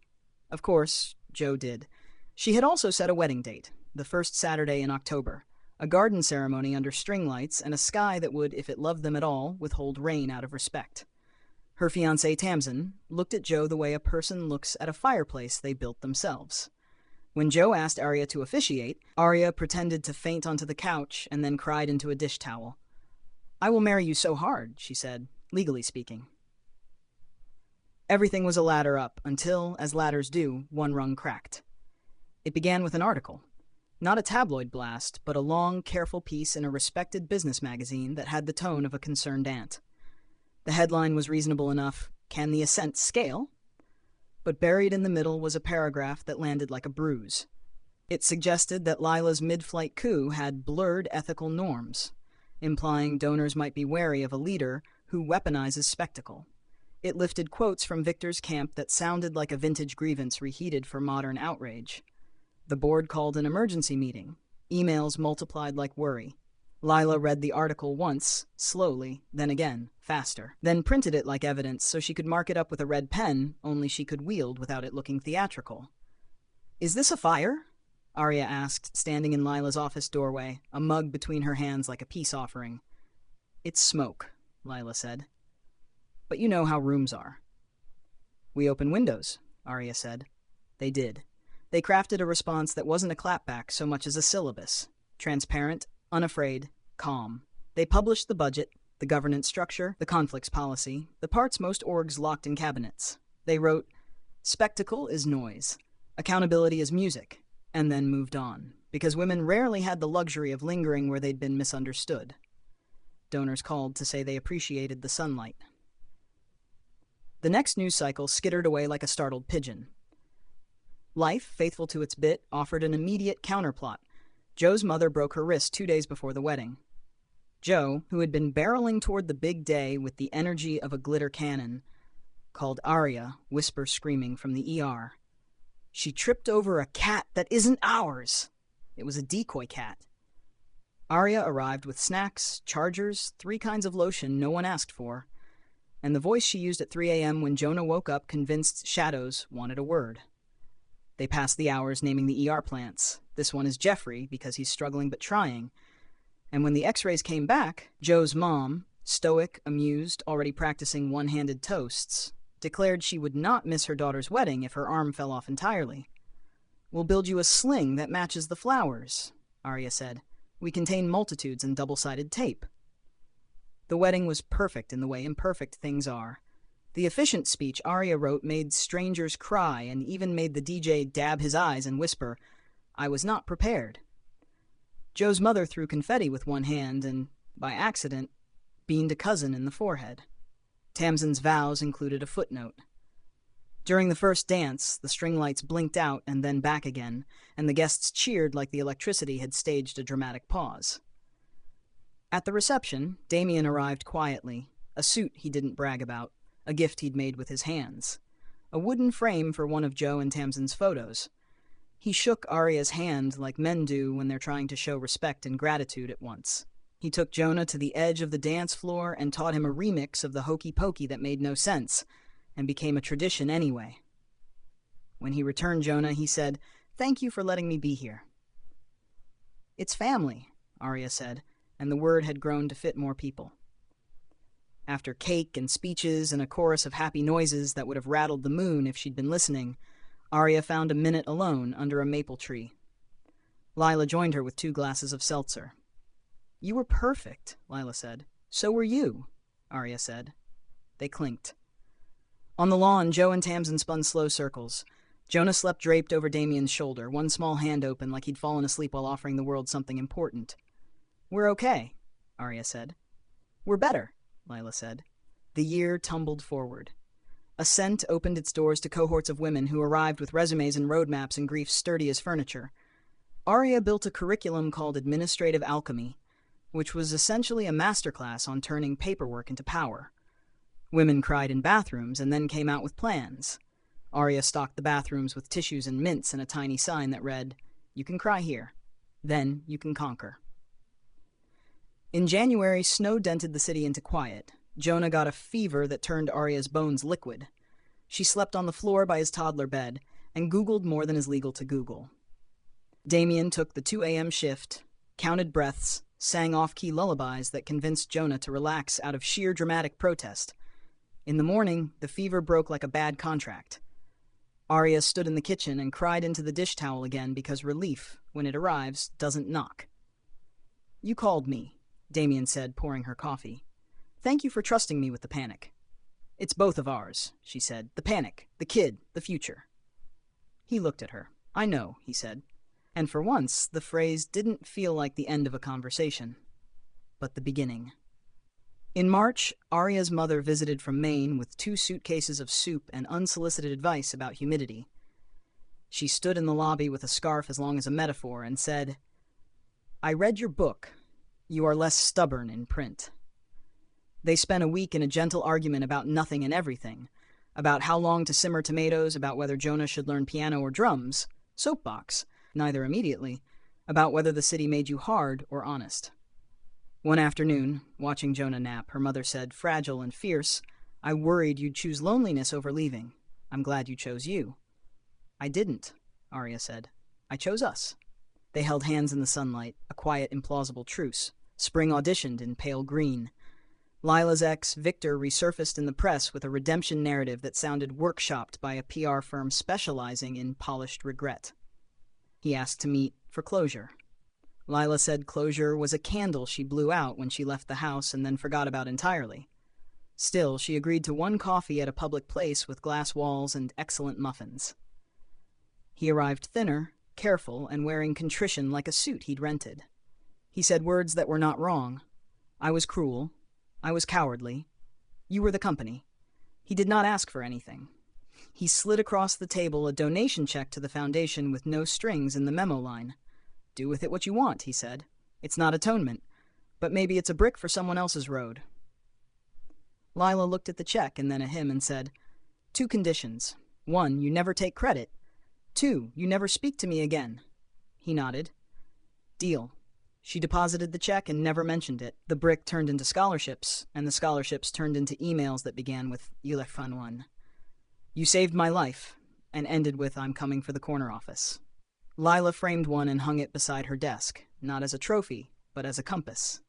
Of course, Joe did. She had also set a wedding date, the first Saturday in October, a garden ceremony under string lights and a sky that would, if it loved them at all, withhold rain out of respect. Her fiancé, Tamsin, looked at Joe the way a person looks at a fireplace they built themselves. When Joe asked Arya to officiate, Arya pretended to faint onto the couch and then cried into a dish towel. "I will marry you so hard," she said, legally speaking. Everything was a ladder up until, as ladders do, one rung cracked. It began with an article. Not a tabloid blast, but a long, careful piece in a respected business magazine that had the tone of a concerned aunt. The headline was reasonable enough, "Can the ascent scale?" But buried in the middle was a paragraph that landed like a bruise. It suggested that Lila's mid-flight coup had blurred ethical norms, implying donors might be wary of a leader who weaponizes spectacle. It lifted quotes from Victor's camp that sounded like a vintage grievance reheated for modern outrage. The board called an emergency meeting. Emails multiplied like worry. Lila read the article once, slowly, then again, faster, then printed it like evidence so she could mark it up with a red pen, only she could wield without it looking theatrical. "Is this a fire?" Arya asked, standing in Lila's office doorway, a mug between her hands like a peace offering. "It's smoke," Lila said. "But you know how rooms are." "We open windows," Arya said. They did. They crafted a response that wasn't a clapback so much as a syllabus. Transparent, unafraid, calm. They published the budget, the governance structure, the conflicts policy, the parts most orgs locked in cabinets. They wrote, "Spectacle is noise. Accountability is music," and then moved on, because women rarely had the luxury of lingering where they'd been misunderstood. Donors called to say they appreciated the sunlight. The next news cycle skittered away like a startled pigeon. Life, faithful to its bit, offered an immediate counterplot. Joe's mother broke her wrist 2 days before the wedding. Joe, who had been barreling toward the big day with the energy of a glitter cannon, called Arya, whisper screaming from the ER. "She tripped over a cat that isn't ours!" It was a decoy cat. Arya arrived with snacks, chargers, 3 kinds of lotion no one asked for, and the voice she used at 3 a.m. when Jonah woke up convinced shadows wanted a word. They passed the hours naming the ER plants. This one is Jeffrey, because he's struggling but trying. And when the x-rays came back, Joe's mom, stoic, amused, already practicing one-handed toasts, declared she would not miss her daughter's wedding if her arm fell off entirely. "We'll build you a sling that matches the flowers," Arya said. "We contain multitudes in double-sided tape." The wedding was perfect in the way imperfect things are. The efficient speech Arya wrote made strangers cry and even made the DJ dab his eyes and whisper, "I was not prepared." Joe's mother threw confetti with one hand and, by accident, beamed a cousin in the forehead. Tamsin's vows included a footnote. During the first dance, the string lights blinked out and then back again, and the guests cheered like the electricity had staged a dramatic pause. At the reception, Damien arrived quietly, a suit he didn't brag about, a gift he'd made with his hands, a wooden frame for one of Joe and Tamsin's photos. He shook Arya's hand like men do when they're trying to show respect and gratitude at once. He took Jonah to the edge of the dance floor and taught him a remix of the hokey pokey that made no sense, and became a tradition anyway. When he returned Jonah, he said, "Thank you for letting me be here." "It's family," Arya said, and the word had grown to fit more people. After cake and speeches and a chorus of happy noises that would have rattled the moon if she'd been listening, Arya found a minute alone under a maple tree. Lila joined her with 2 glasses of seltzer. "You were perfect," Lila said. "So were you," Arya said. They clinked. On the lawn, Joe and Tamsin spun slow circles. Jonah slept draped over Damien's shoulder, one small hand open like he'd fallen asleep while offering the world something important. "We're okay," Arya said. "We're better," Lila said. The year tumbled forward. Ascent opened its doors to cohorts of women who arrived with resumes and roadmaps and griefs sturdy as furniture. Arya built a curriculum called Administrative Alchemy, which was essentially a masterclass on turning paperwork into power. Women cried in bathrooms and then came out with plans. Arya stocked the bathrooms with tissues and mints and a tiny sign that read, "You can cry here. Then you can conquer." In January, snow dented the city into quiet. Jonah got a fever that turned Arya's bones liquid. She slept on the floor by his toddler bed and Googled more than is legal to Google. Damien took the 2 a.m. shift, counted breaths, sang off-key lullabies that convinced Jonah to relax out of sheer dramatic protest. In the morning, the fever broke like a bad contract. Arya stood in the kitchen and cried into the dish towel again because relief, when it arrives, doesn't knock. "You called me," Damien said, pouring her coffee. "Thank you for trusting me with the panic." "It's both of ours," she said. "The panic, the kid, the future." He looked at her. "I know," he said. And for once, the phrase didn't feel like the end of a conversation, but the beginning. In March, Arya's mother visited from Maine with 2 suitcases of soup and unsolicited advice about humidity. She stood in the lobby with a scarf as long as a metaphor and said, "I read your book. You are less stubborn in print." They spent a week in a gentle argument about nothing and everything, about how long to simmer tomatoes, about whether Jonah should learn piano or drums, soapbox, neither immediately, about whether the city made you hard or honest. One afternoon, watching Jonah nap, her mother said, fragile and fierce, "I worried you'd choose loneliness over leaving. I'm glad you chose you." "I didn't," Arya said. "I chose us." They held hands in the sunlight, a quiet, implausible truce. Spring auditioned in pale green. Lila's ex, Victor, resurfaced in the press with a redemption narrative that sounded workshopped by a PR firm specializing in polished regret. He asked to meet for closure. Lila said closure was a candle she blew out when she left the house and then forgot about entirely. Still, she agreed to 1 coffee at a public place with glass walls and excellent muffins. He arrived thinner, careful, and wearing contrition like a suit he'd rented. He said words that were not wrong. "I was cruel. I was cowardly. You were the company." He did not ask for anything. He slid across the table a donation check to the foundation with no strings in the memo line. "Do with it what you want," he said. "It's not atonement, but maybe it's a brick for someone else's road." Lila looked at the check and then at him and said, 2 conditions. 1, you never take credit. 2, you never speak to me again." He nodded. "Deal." She deposited the check and never mentioned it. The brick turned into scholarships, and the scholarships turned into emails that began with "Yulefan1. You saved my life," and ended with "I'm coming for the corner office." Lila framed one and hung it beside her desk, not as a trophy, but as a compass.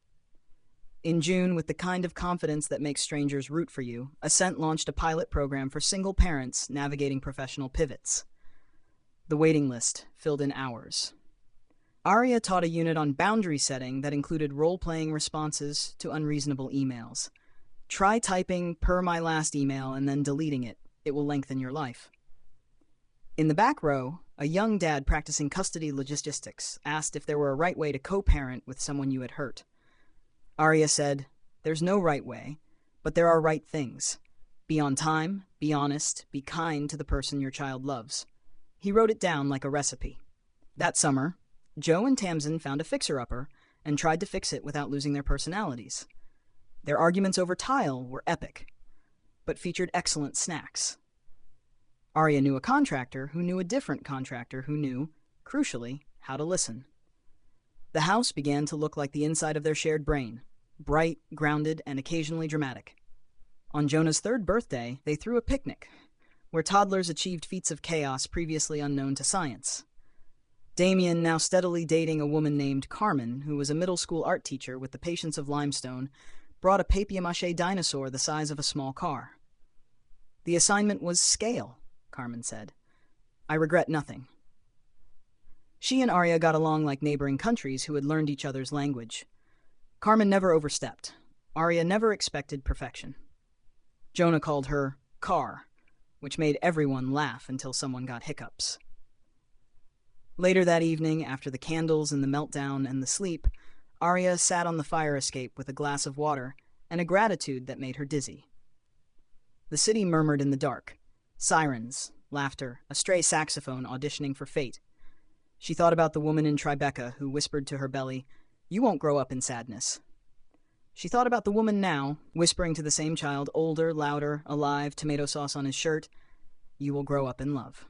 In June, with the kind of confidence that makes strangers root for you, Ascent launched a pilot program for single parents navigating professional pivots. The waiting list filled in hours. Arya taught a unit on boundary setting that included role-playing responses to unreasonable emails. Try typing "per my last email" and then deleting it. It will lengthen your life. In the back row, a young dad practicing custody logistics asked if there were a right way to co-parent with someone you had hurt. Arya said, "There's no right way, but there are right things. Be on time, be honest, be kind to the person your child loves." He wrote it down like a recipe. That summer, Joe and Tamsin found a fixer-upper and tried to fix it without losing their personalities. Their arguments over tile were epic, but featured excellent snacks. Arya knew a contractor who knew a different contractor who knew, crucially, how to listen. The house began to look like the inside of their shared brain, bright, grounded, and occasionally dramatic. On Jonah's 3rd birthday, they threw a picnic, where toddlers achieved feats of chaos previously unknown to science. Damien, now steadily dating a woman named Carmen, who was a middle school art teacher with the patience of limestone, brought a papier-mâché dinosaur the size of a small car. "The assignment was scale," Carmen said. "I regret nothing." She and Arya got along like neighboring countries who had learned each other's language. Carmen never overstepped. Arya never expected perfection. Jonah called her Car, which made everyone laugh until someone got hiccups. Later that evening, after the candles and the meltdown and the sleep, Arya sat on the fire escape with a glass of water and a gratitude that made her dizzy. The city murmured in the dark. Sirens, laughter, a stray saxophone auditioning for fate. She thought about the woman in Tribeca who whispered to her belly, "You won't grow up in sadness." She thought about the woman now, whispering to the same child, older, louder, alive, tomato sauce on his shirt, "You will grow up in love."